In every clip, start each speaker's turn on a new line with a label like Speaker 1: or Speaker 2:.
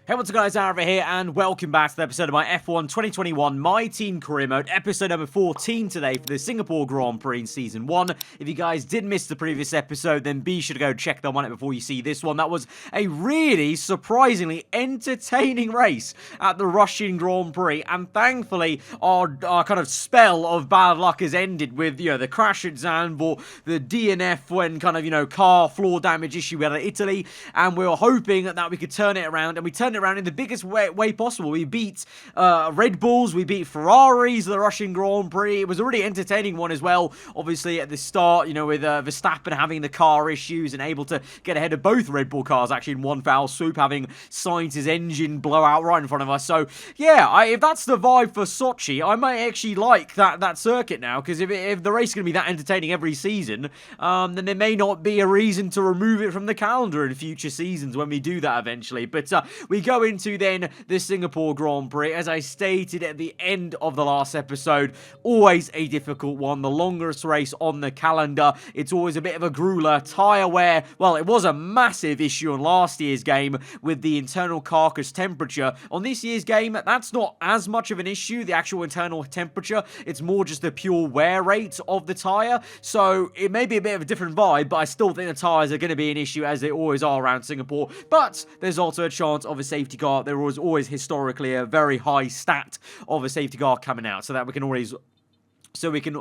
Speaker 1: Hey, what's up guys, aarava here, and welcome back to the episode of my F1 2021 My Team Career Mode, episode number 14 today for the Singapore Grand Prix in Season 1. If you guys did miss the previous episode, then be sure to go check them on it before you see this one. That was a really surprisingly entertaining race at the Russian Grand Prix, and thankfully our kind of spell of bad luck has ended with, the crash at Zandvoort, the DNF when car floor damage issue we had in Italy, and we were hoping that we could turn it around, and we turned it around in the biggest way possible. We beat Red Bulls, we beat Ferraris, the Russian Grand Prix. It was a really entertaining one as well, obviously at the start, with Verstappen having the car issues and able to get ahead of both Red Bull cars actually in one foul swoop, having Sainz's engine blow out right in front of us. So yeah, if that's the vibe for Sochi, I might actually like that circuit now, because if the race is going to be that entertaining every season, then there may not be a reason to remove it from the calendar in future seasons when we do that eventually. But we go into then the Singapore Grand Prix. As I stated at the end of the last episode, always a difficult one, the longest race on the calendar. It's always a bit of a grueler. Tyre wear, well, it was a massive issue on last year's game with the internal carcass temperature. On this year's game, that's not as much of an issue, the actual internal temperature. It's more just the pure wear rate of the tyre. So it may be a bit of a different vibe, but I still think the tyres are going to be an issue, as they always are around Singapore. But there's also a chance of a safety car. There was always historically a very high stat of a safety car coming out, so that we can always So we can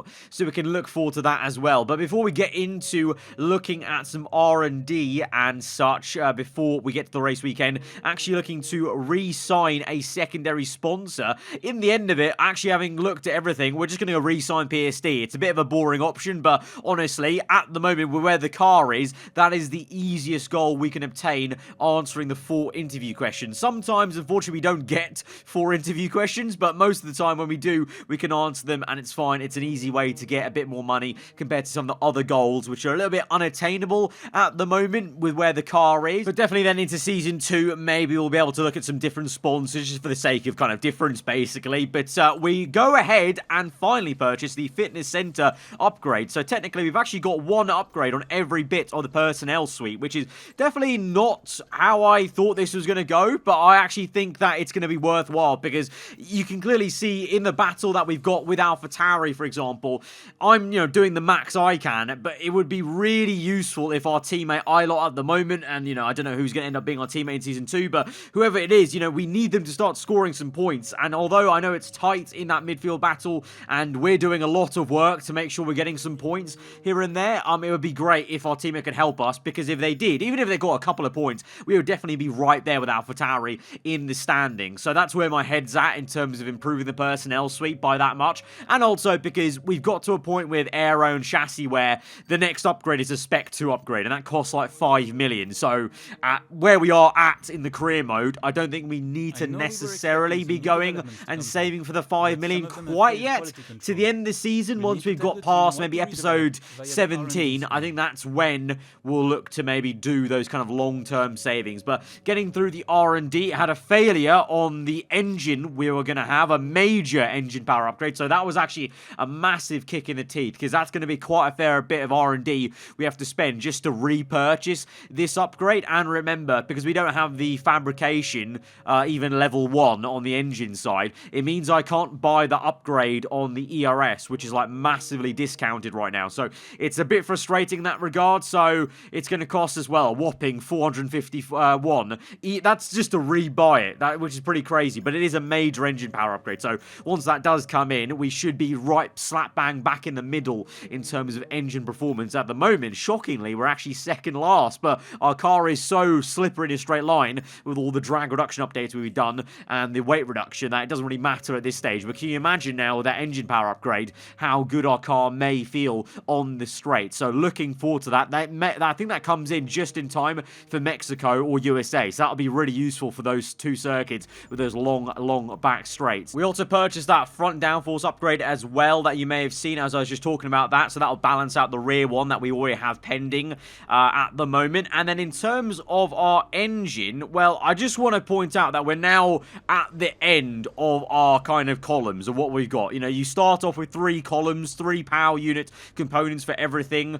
Speaker 1: look forward to that as well. But before we get into looking at some R&D and such, before we get to the race weekend, actually looking to re-sign a secondary sponsor. In the end of it, actually having looked at everything, we're just going to re-sign PSD. It's a bit of a boring option, but honestly, at the moment, where the car is, that is the easiest goal we can obtain answering the 4 interview questions. Sometimes, unfortunately, we don't get 4 interview questions, but most of the time when we do, we can answer them and it's fine. It's an easy way to get a bit more money compared to some of the other goals, which are a little bit unattainable at the moment with where the car is. But definitely then into Season 2, maybe we'll be able to look at some different sponsors just for the sake of kind of difference, basically. But we go ahead and finally purchase the fitness center upgrade. So technically, we've actually got 1 upgrade on every bit of the personnel suite, which is definitely not how I thought this was going to go, but I actually think that it's going to be worthwhile, because you can clearly see in the battle that we've got with AlphaTauri, for example, I'm, doing the max I can, but it would be really useful if our teammate Ilot at the moment, and, I don't know who's going to end up being our teammate in Season 2, but whoever it is, we need them to start scoring some points. And although I know it's tight in that midfield battle, and we're doing a lot of work to make sure we're getting some points here and there, it would be great if our teammate could help us, because if they did, even if they got a couple of points, we would definitely be right there with AlphaTauri in the standings. So that's where my head's at in terms of improving the personnel suite by that much. And also because we've got to a point with aero and chassis where the next upgrade is a Spec 2 upgrade, and that costs like 5 million. So where we are at in the career mode, I don't think we need to necessarily be going and saving for the 5 million quite yet. To the end of the season, once we've got past maybe episode 17, I think that's when we'll look to maybe do those kind of long-term savings. But getting through the R&D, it had a failure on the engine. We were going to have a major engine power upgrade, so that was actually a massive kick in the teeth, because that's going to be quite a fair bit of R&D we have to spend just to repurchase this upgrade. And remember, because we don't have the fabrication even level 1 on the engine side, it means I can't buy the upgrade on the ERS, which is like massively discounted right now. So it's a bit frustrating in that regard. So it's going to cost as well a whopping 451. That's just to rebuy it, which is pretty crazy, but it is a major engine power upgrade. So once that does come in, we should be right slap bang back in the middle in terms of engine performance. At the moment, shockingly, we're actually second last, but our car is so slippery in a straight line with all the drag reduction updates we've done and the weight reduction that it doesn't really matter at this stage. But can you imagine now with that engine power upgrade how good our car may feel on the straight? So looking forward to that. I think that comes in just in time for Mexico or USA, so that'll be really useful for those 2 circuits with those long back straights. We also purchased that front downforce upgrade as well. well that you may have seen as I was just talking about that. So that'll balance out the rear one that we already have pending at the moment. And then in terms of our engine, well, I just want to point out that we're now at the end of our kind of columns of what we've got. You know, you start off with 3 columns, 3 power unit components for everything,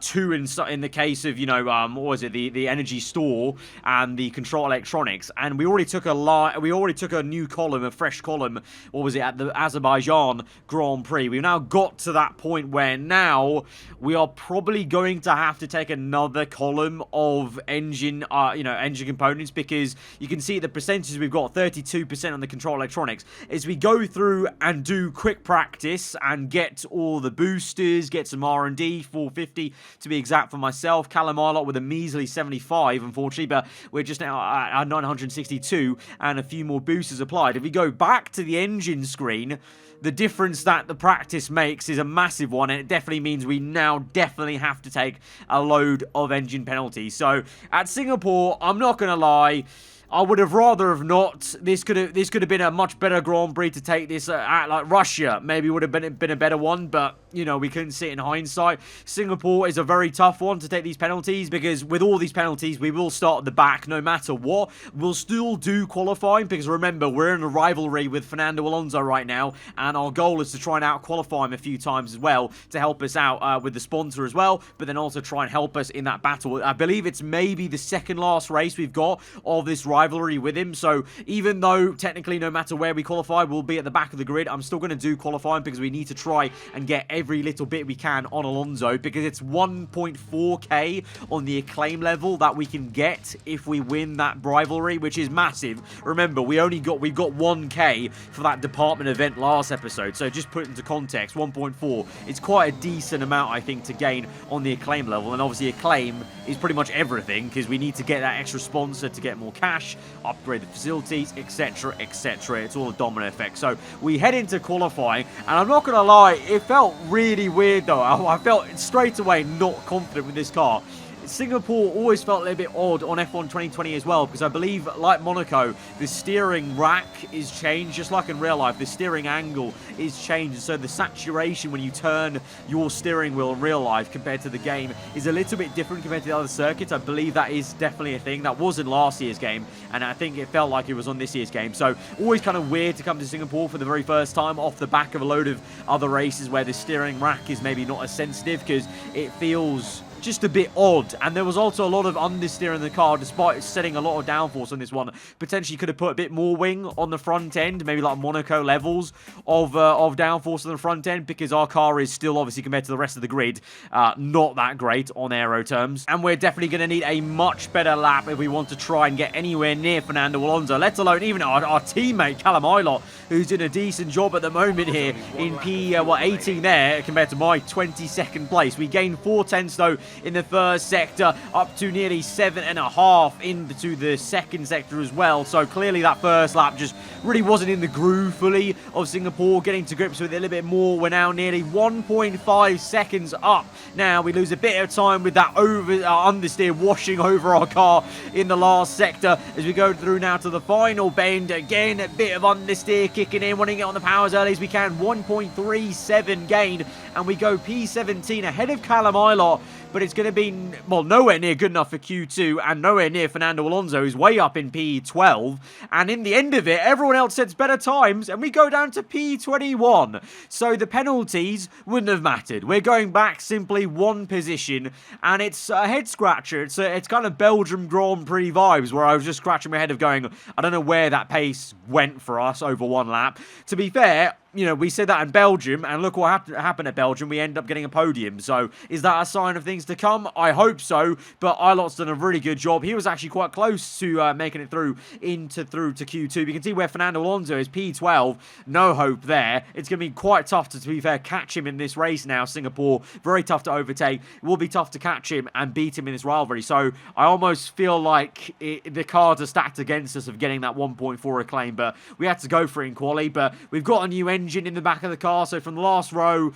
Speaker 1: 2 in the case of, you know, what was it, the energy store and the control electronics. And we already took a new column, a fresh column, what was it, at the Azerbaijan Grand Prix. We've now got to that point where now we are probably going to have to take another column of engine, engine components, because you can see the percentages we've got, 32% on the control electronics. As we go through and do quick practice and get all the boosters, get some R&D, 450 to be exact for myself, Callum Arlott with a measly 75, unfortunately, but we're just now at 962 and a few more boosters applied. If we go back to the engine screen, the difference that the practice makes is a massive one, and it definitely means we now definitely have to take a load of engine penalties. So at Singapore, I'm not going to lie, I would have rather have not. This could have been a much better Grand Prix to take this at. Like Russia maybe would have been a better one, but you know, we couldn't see it in hindsight. Singapore is a very tough one to take these penalties, because with all these penalties we will start at the back no matter what. We'll still do qualifying, because remember, we're in a rivalry with Fernando Alonso right now, and our goal is to try and out-qualify him a few times as well to help us out with the sponsor as well, but then also try and help us in that battle. I believe it's maybe the second last race we've got of this rivalry with him, so even though technically no matter where we qualify we'll be at the back of the grid, I'm still going to do qualifying, because we need to try and get every little bit we can on Alonso, because it's 1.4k on the acclaim level that we can get if we win that rivalry, which is massive. Remember, we got 1k for that department event last episode, so just put it into context, 1.4 is quite a decent amount, I think, to gain on the acclaim level. And obviously acclaim is pretty much everything, because we need to get that extra sponsor to get more cash, upgrade the facilities, etc, etc. It's all a domino effect. So we head into qualifying, and I'm not gonna lie, it felt really weird though. I felt straight away not confident with this car. Singapore always felt a little bit odd on F1 2020 as well, because I believe, like Monaco, the steering rack is changed, just like in real life. The steering angle is changed, so the saturation when you turn your steering wheel in real life compared to the game is a little bit different compared to the other circuits. I believe that is definitely a thing. That was in last year's game, and I think it felt like it was on this year's game. So always kind of weird to come to Singapore for the very first time off the back of a load of other races where the steering rack is maybe not as sensitive, because it feels just a bit odd. And there was also a lot of understeer in the car, despite setting a lot of downforce on this one. Potentially could have put a bit more wing on the front end, maybe like Monaco levels of downforce on the front end, because our car is still, obviously, compared to the rest of the grid, not that great on aero terms. And we're definitely going to need a much better lap if we want to try and get anywhere near Fernando Alonso, let alone even our teammate Callum Arlott, who's doing a decent job at the moment here in P18 there, compared to my 22nd place. We gained 4/10 though in the first sector, up to nearly 7.5 into the second sector as well. So clearly that first lap just really wasn't in the groove fully of Singapore. Getting to grips with it a little bit more. We're now nearly 1.5 seconds up. Now we lose a bit of time with that understeer washing over our car in the last sector as we go through now to the final bend. Again, a bit of understeer kicking in, wanting to get on the power as early as we can. 1.37 gain, and we go P17 ahead of Callum Arlott. But it's going to be, well, nowhere near good enough for Q2 and nowhere near Fernando Alonso, who's way up in P12. And in the end of it, everyone else sets better times, and we go down to P21. So the penalties wouldn't have mattered. We're going back simply one position, and it's a head-scratcher. It's kind of Belgium Grand Prix vibes, where I was just scratching my head of going, I don't know where that pace went for us over one lap. To be fair, you know, we said that in Belgium, and look what happened at Belgium. We end up getting a podium. So is that a sign of things to come? I hope so. But Arlott's done a really good job. He was actually quite close to making it through to Q2. You can see where Fernando Alonso is, P12. No hope there. It's going to be quite tough to be fair, catch him in this race now, Singapore. Very tough to overtake. It will be tough to catch him and beat him in this rivalry. So I almost feel like the cards are stacked against us of getting that 1.4 acclaim. But we had to go for it in quali. But we've got a new engine in the back of the car, so from the last row,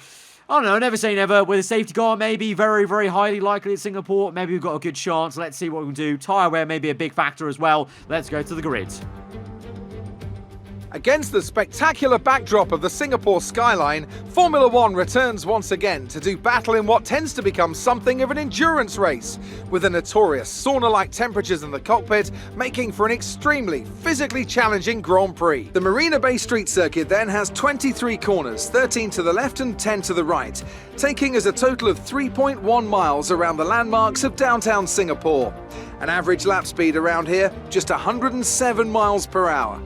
Speaker 1: I don't know, never say never. With a safety car, maybe very, very highly likely at Singapore. Maybe we've got a good chance. Let's see what we can do. Tyre wear may be a big factor as well. Let's go to the grid.
Speaker 2: Against the spectacular backdrop of the Singapore skyline, Formula One returns once again to do battle in what tends to become something of an endurance race, with the notorious sauna-like temperatures in the cockpit making for an extremely physically challenging Grand Prix. The Marina Bay Street Circuit then has 23 corners, 13 to the left and 10 to the right, taking us a total of 3.1 miles around the landmarks of downtown Singapore. An average lap speed around here, just 107 miles per hour.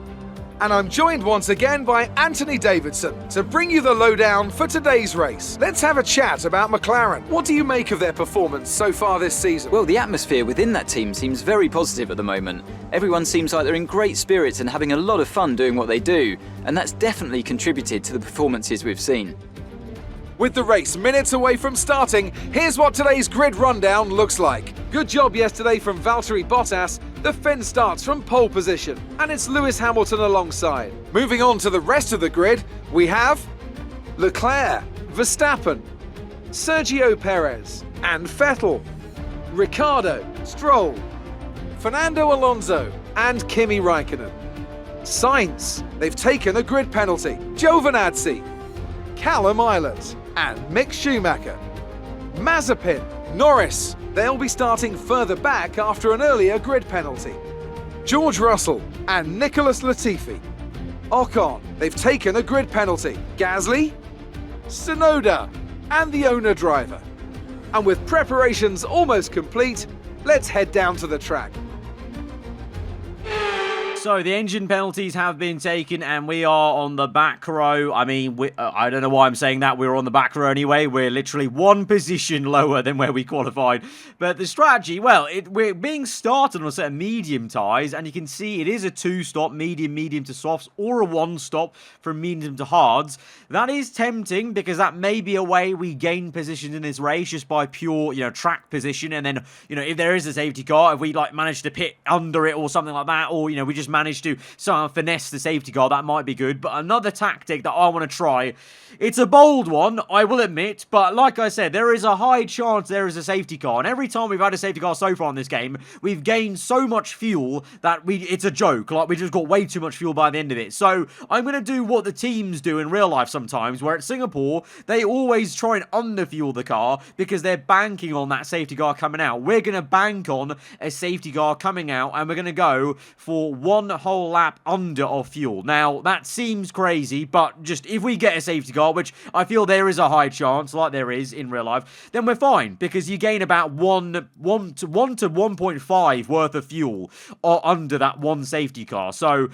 Speaker 2: And I'm joined once again by Anthony Davidson to bring you the lowdown for today's race. Let's have a chat about McLaren. What do you make of their performance so far this season?
Speaker 3: Well, the atmosphere within that team seems very positive at the moment. Everyone seems like they're in great spirits and having a lot of fun doing what they do, and that's definitely contributed to the performances we've seen.
Speaker 2: With the race minutes away from starting, here's what today's grid rundown looks like. Good job yesterday from Valtteri Bottas. The Finn starts from pole position, and it's Lewis Hamilton alongside. Moving on to the rest of the grid, we have Leclerc, Verstappen, Sergio Perez, and Vettel, Ricciardo, Stroll, Fernando Alonso, and Kimi Raikkonen. Sainz, they've taken a grid penalty. Giovinazzi, Callum Ilott, and Mick Schumacher. Mazepin, Norris, they'll be starting further back after an earlier grid penalty. George Russell and Nicholas Latifi. Ocon, they've taken a grid penalty. Gasly, Tsunoda, and the owner driver. And with preparations almost complete, let's head down to the track.
Speaker 1: So the engine penalties have been taken and we are on the back row. I mean, I don't know why I'm saying that. We're on the back row anyway. We're literally one position lower than where we qualified. But the strategy, well, we're being started on a set of medium tyres, and you can see it is a 2-stop, medium to softs, or a 1-stop from medium to hards. That is tempting because that may be a way we gain positions in this race just by pure, track position. And then, if there is a safety car, if we manage to pit under it or something like that, or, we just manage to somehow finesse the safety car, that might be good. But another tactic that I want to try, it's a bold one, I will admit, but like I said, there is a high chance there is a safety car, and every time we've had a safety car so far in this game, we've gained so much fuel that it's a joke. We just got way too much fuel by the end of it. So I'm going to do what the teams do in real life sometimes, where at Singapore, they always try and underfuel the car because they're banking on that safety car coming out. We're going to bank on a safety car coming out, and we're going to go for one whole lap under of fuel. Now, that seems crazy, but just if we get a safety car, which I feel there is a high chance, like there is in real life, then we're fine, because you gain about 1 to 1.5 worth of fuel under that one safety car. So,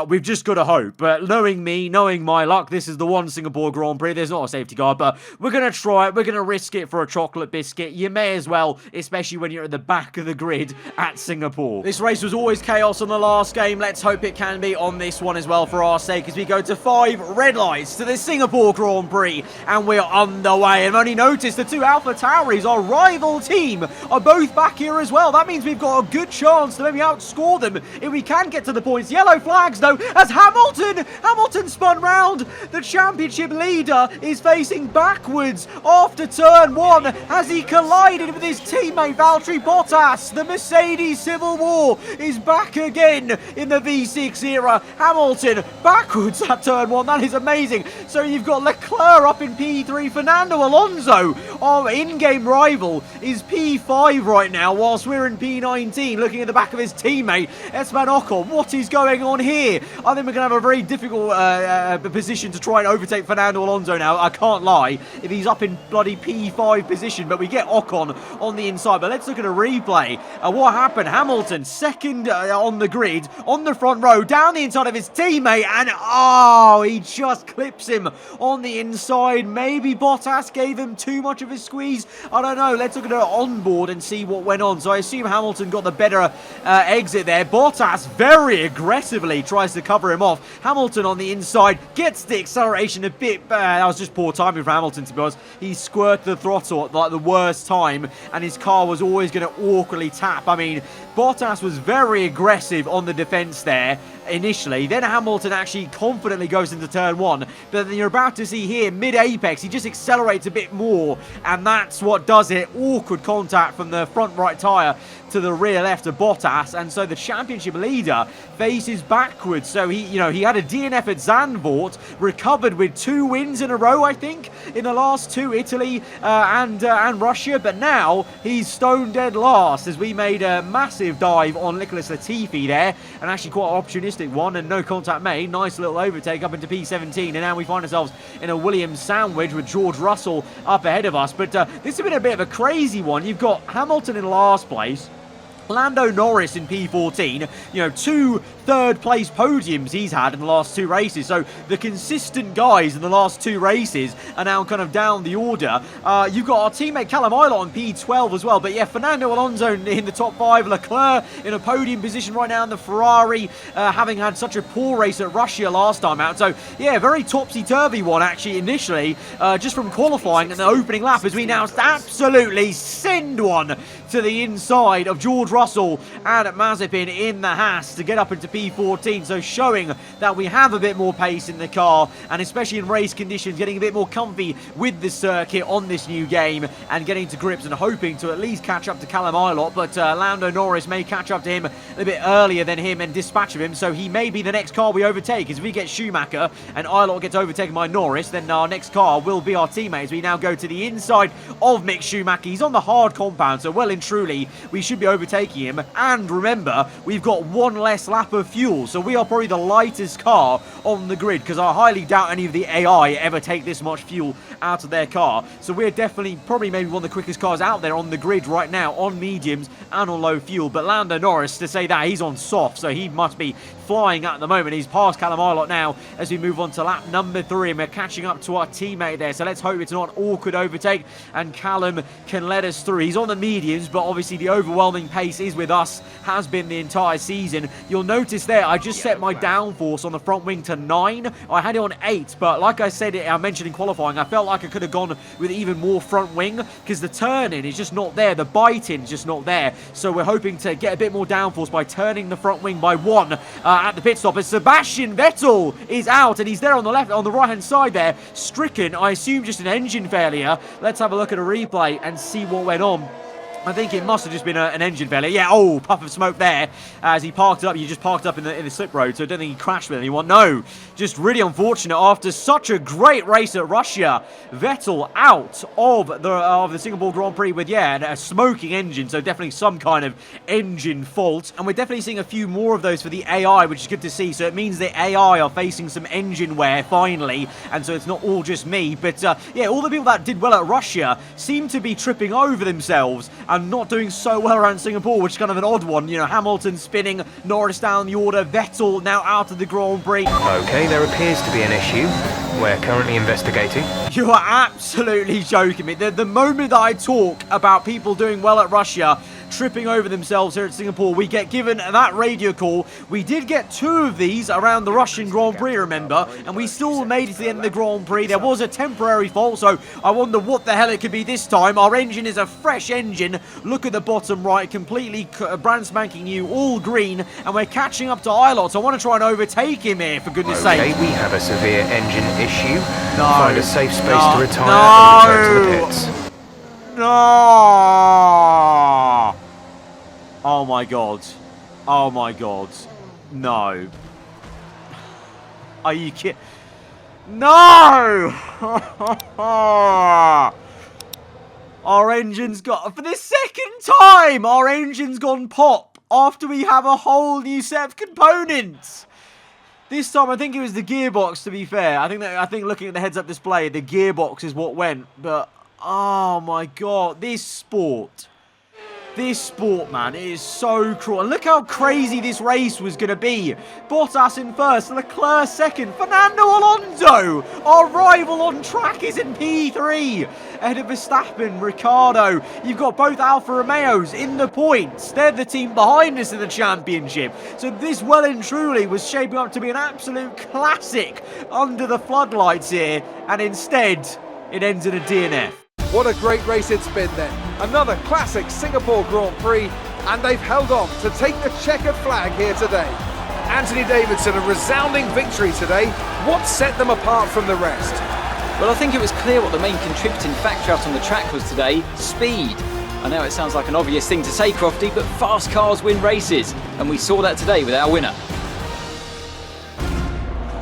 Speaker 1: we've just got to hope. But knowing me, knowing my luck, this is the one Singapore Grand Prix. There's not a safety car, but we're going to try it. We're going to risk it for a chocolate biscuit. You may as well, especially when you're at the back of the grid at Singapore. This race was always chaos on the last game. Let's hope it can be on this one as well for our sake, as we go to 5 red lights to the Singapore Grand Prix, and we're underway. And I've only noticed the 2 Alpha Tauris, our rival team, are both back here as well. That means we've got a good chance to maybe outscore them if we can get to the points. Yellow flags though, as Hamilton spun round. The championship leader is facing backwards after turn 1 as he collided with his teammate Valtteri Bottas. The Mercedes Civil War is back again in the V6 era. Hamilton backwards at turn 1. That is amazing. So you've got Leclerc up in P3. Fernando Alonso, our in-game rival, is P5 right now, whilst we're in P19, looking at the back of his teammate Esteban Ocon. What is going on here? I think we're going to have a very difficult position to try and overtake Fernando Alonso now. I can't lie, if he's up in bloody P5 position, but we get Ocon on the inside. But let's look at a replay. What happened? Hamilton, second on the grid, on the front row, down the inside of his teammate, and he just clips him on the inside. Maybe Bottas gave him too much of a squeeze. I don't know. Let's look at her onboard and see what went on. So I assume Hamilton got the better exit there. Bottas very aggressively tries to cover him off. Hamilton on the inside gets the acceleration a bit. That was just poor timing for Hamilton, to be honest. He squirted the throttle at like the worst time, and his car was always going to awkwardly tap. I mean, Bottas was very aggressive on the defense there initially. Then Hamilton actually confidently goes into turn 1. But then you're about to see here, mid-apex, he just accelerates a bit more. And that's what does it. Awkward contact from the front right tyre to the rear left of Bottas, and so the championship leader faces backwards. So he had a DNF at Zandvoort, recovered with 2 wins in a row, I think, in the last 2, Italy and Russia, but now he's stone dead last as we made a massive dive on Nicholas Latifi there, and actually quite an opportunistic one, and no contact made. Nice little overtake up into P17, and now we find ourselves in a Williams sandwich with George Russell up ahead of us. But this has been a bit of a crazy one. You've got Hamilton in last place, Lando Norris in P14, 2 third-place podiums he's had in the last 2 races. So the consistent guys in the last 2 races are now kind of down the order. You've got our teammate Callum Ilott in P12 as well. But yeah, Fernando Alonso in the top 5, Leclerc in a podium position right now in the Ferrari, having had such a poor race at Russia last time out. So yeah, very topsy-turvy one actually initially, just from qualifying and the opening lap, as we now absolutely send one to the inside of George Russell and Mazepin in the Haas to get up into P14, so showing that we have a bit more pace in the car, and especially in race conditions, getting a bit more comfy with the circuit on this new game and getting to grips and hoping to at least catch up to Callum Ilott. But Lando Norris may catch up to him a bit earlier than him and dispatch of him, so he may be the next car we overtake. As we get Schumacher and Ilott gets overtaken by Norris, then our next car will be our teammates. We now go to the inside of Mick Schumacher. He's on the hard compound, so well and truly we should be overtaking him. And remember, we've got 1 less lap of fuel, so we are probably the lightest car on the grid, because I highly doubt any of the AI ever take this much fuel out of their car. So we're definitely probably maybe one of the quickest cars out there on the grid right now, on mediums and on low fuel. But Lando Norris, to say that, he's on soft, so he must be flying at the moment. He's past Callum Ilott now as we move on to lap number 3, and we're catching up to our teammate there. So let's hope it's not an awkward overtake and Callum can let us through. He's on the mediums, but obviously the overwhelming pace is with us, has been the entire season. You'll notice there, I just set my downforce on the front wing to 9. I had it on 8, but like I said, I mentioned in qualifying, I felt like I could have gone with even more front wing, because the turn-in is just not there. The bite-in is just not there. So we're hoping to get a bit more downforce by turning the front wing by 1 at the pit stop, as Sebastian Vettel is out, and he's there on the left, on the right-hand side there, stricken, I assume just an engine failure. Let's have a look at a replay and see what went on. I think it must have just been an engine failure. Yeah, oh, puff of smoke there as he parked it up. You just parked up in the slip road, so I don't think he crashed with anyone. No, just really unfortunate after such a great race at Russia. Vettel out of the Singapore Grand Prix with, yeah, a smoking engine, so definitely some kind of engine fault. And we're definitely seeing a few more of those for the AI, which is good to see. So it means the AI are facing some engine wear finally, and so it's not all just me. But yeah, all the people that did well at Russia seem to be tripping over themselves and not doing so well around Singapore, which is kind of an odd one. Hamilton spinning, Norris down the order, Vettel now out of the Grand Prix.
Speaker 4: Okay, there appears to be an issue. We're currently investigating.
Speaker 1: You are absolutely joking me. The moment that I talk about people doing well at Russia, tripping over themselves here at Singapore, we get given that radio call. We did get 2 of these around the Russian Grand Prix, remember, and we still made it to the end of the Grand Prix. There was a temporary fault, so I wonder what the hell it could be this time. Our engine is a fresh engine. Look at the bottom right, completely brand spanking new, all green, and we're catching up to Ilott. I want to try and overtake him here, for goodness sake.
Speaker 4: Okay, we have a severe engine issue.
Speaker 1: No.
Speaker 4: Find a safe space to retire and return to the pits.
Speaker 1: No! Oh my god. Oh my god. No. Are you kidding? No! Our engine's got... For the second time, our engine's gone pop after we have a whole new set of components. This time, I think it was the gearbox, to be fair. I think looking at the heads-up display, the gearbox is what went. But, oh my god, this sport, man, it is so cruel. And look how crazy this race was going to be. Bottas in first, Leclerc second, Fernando Alonso, our rival on track, is in P3. Ahead of Verstappen, Ricciardo. You've got both Alfa Romeos in the points. They're the team behind us in the championship. So this well and truly was shaping up to be an absolute classic under the floodlights here. And instead, it ends in a DNF.
Speaker 2: What a great race it's been then. Another classic Singapore Grand Prix, and they've held on to take the checkered flag here today. Anthony Davidson, a resounding victory today. What set them apart from the rest?
Speaker 3: Well, I think it was clear what the main contributing factor out on the track was today: speed. I know it sounds like an obvious thing to say, Crofty, but fast cars win races, and we saw that today with our winner.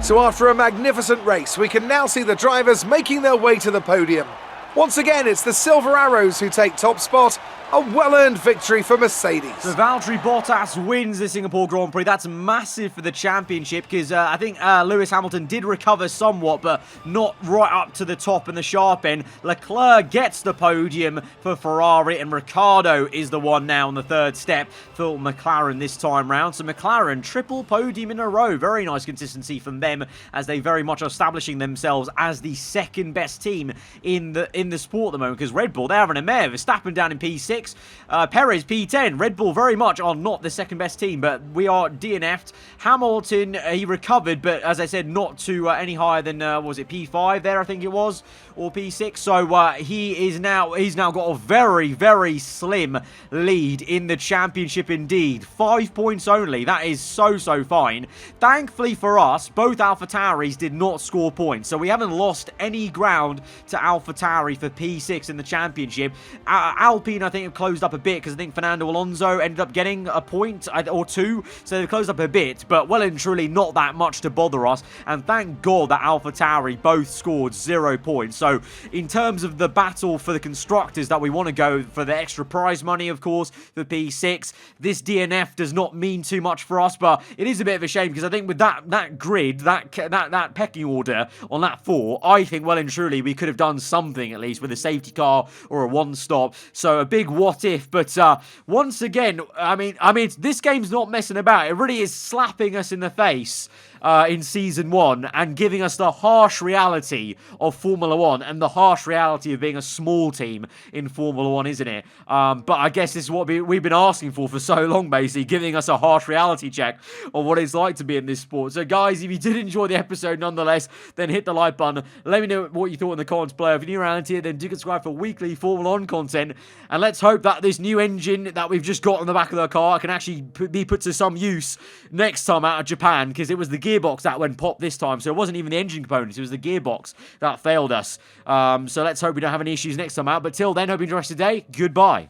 Speaker 2: So after a magnificent race, we can now see the drivers making their way to the podium. Once again, it's the Silver Arrows who take top spot. A well-earned victory for Mercedes.
Speaker 1: So Valtteri Bottas wins the Singapore Grand Prix. That's massive for the championship because I think Lewis Hamilton did recover somewhat, but not right up to the top and the sharp end. Leclerc gets the podium for Ferrari, and Ricciardo is the one now on the third step for McLaren this time round. So McLaren, triple podium in a row. Very nice consistency from them as they very much are establishing themselves as the second best team in the sport at the moment, because Red Bull, they're having a mare. Verstappen down in P6. Perez P10. Red Bull very much are not the second best team, but we are DNF'd. Hamilton, he recovered, but as I said, not to any higher than was it P5 there, I think it was, or P6. So he's now got a very, very slim lead in the championship indeed. 5 points only. That is so fine. Thankfully for us, both AlphaTauris did not score points, so we haven't lost any ground to AlphaTauri for P6 in the championship. Alpine, I think, have closed up a bit because I think Fernando Alonso ended up getting a point or two, so they've closed up a bit, but well and truly not that much to bother us. And thank God that AlphaTauri both scored 0 points. So in terms of the battle for the constructors that we want to go for the extra prize money, of course, for P6, this DNF does not mean too much for us, but it is a bit of a shame because I think with that grid, that pecking order on that 4, I think well and truly we could have done something at least with a safety car or a one-stop. So a big what if, but once again, I mean, this game's not messing about. It really is slapping us in the face in Season 1 and giving us the harsh reality of Formula 1 and the harsh reality of being a small team in Formula 1, isn't it? But I guess this is what we've been asking for so long, basically, giving us a harsh reality check of what it's like to be in this sport. So guys, if you did enjoy the episode nonetheless, then hit the like button. Let me know what you thought in the comments below. If you're new around here, then do subscribe for weekly Formula 1 content. And let's hope that this new engine that we've just got on the back of the car can actually be put to some use next time out of Japan, because it was the gearbox that went pop this time, so it wasn't even the engine components, it was the gearbox that failed us. So let's hope we don't have any issues next time out, but till then, hope you enjoy the rest of the day. Goodbye.